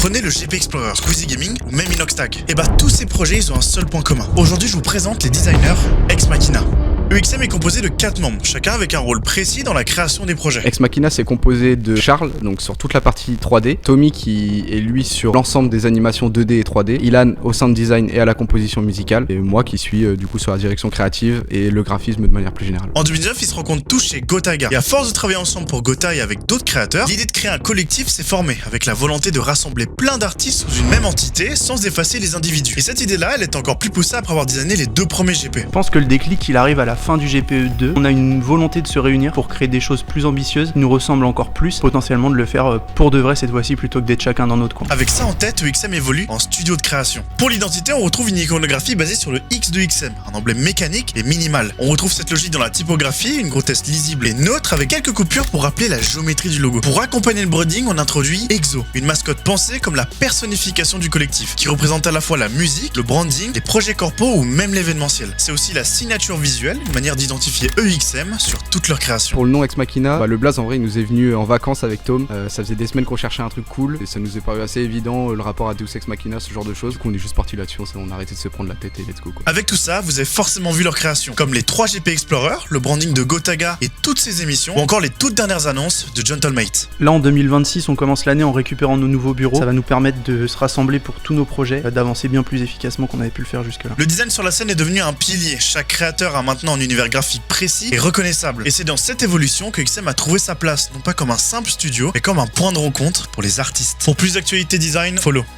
Prenez le GP Explorer, Squeezie Gaming ou même Inoxtag. Et bah tous ces projets ils ont un seul point commun. Aujourd'hui je vous présente les designers Ex Machina. EXM est composé de 4 membres, chacun avec un rôle précis dans la création des projets. Ex Machina c'est composé de Charles, donc sur toute la partie 3D, Tommy qui est lui sur l'ensemble des animations 2D et 3D, Ilan au sound design et à la composition musicale, et moi qui suis du coup sur la direction créative et le graphisme de manière plus générale. En 2009, ils se rencontrent tous chez Gotaga. Et à force de travailler ensemble pour Gota et avec d'autres créateurs, l'idée de créer un collectif s'est formée, avec la volonté de rassembler plein d'artistes sous une même entité sans effacer les individus. Et cette idée-là, elle est encore plus poussée après avoir designé les 2 premiers GP. Je pense que le déclic il arrive à la fin du GPE2. On a une volonté de se réunir pour créer des choses plus ambitieuses, qui nous ressemblent encore plus, potentiellement de le faire pour de vrai cette fois-ci plutôt que d'être chacun dans notre coin. Avec ça en tête, EXM évolue en studio de création. Pour l'identité, on retrouve une iconographie basée sur le X de XM, un emblème mécanique et minimal. On retrouve cette logique dans la typographie, une grotesque lisible et neutre avec quelques coupures pour rappeler la géométrie du logo. Pour accompagner le branding, on introduit Exo, une mascotte pensée comme la personnification du collectif, qui représente à la fois la musique, le branding, les projets corpos ou même l'événementiel. C'est aussi la signature visuelle, une manière d'identifier EXM sur toute leur création. Pour le nom Ex Machina, le blaze en vrai il nous est venu en vacances avec Tom, ça faisait des semaines qu'on cherchait un truc cool et ça nous est paru assez évident le rapport à Deus Ex Machina, ce genre de choses, qu'on est juste parti là-dessus, on a arrêté de se prendre la tête et let's go quoi. Avec tout ça, vous avez forcément vu leur création, comme les 3 GP Explorer, le branding de Gotaga et toutes ses émissions, ou encore les toutes dernières annonces de Gentlemate. Là en 2026, on commence l'année en récupérant nos nouveaux bureaux. Ça va nous permettre de se rassembler pour tous nos projets, d'avancer bien plus efficacement qu'on avait pu le faire jusque-là. Le design sur la scène est devenu un pilier. Chaque créateur a maintenant un univers graphique précis et reconnaissable. Et c'est dans cette évolution que XM a trouvé sa place, non pas comme un simple studio, mais comme un point de rencontre pour les artistes. Pour plus d'actualités design, follow.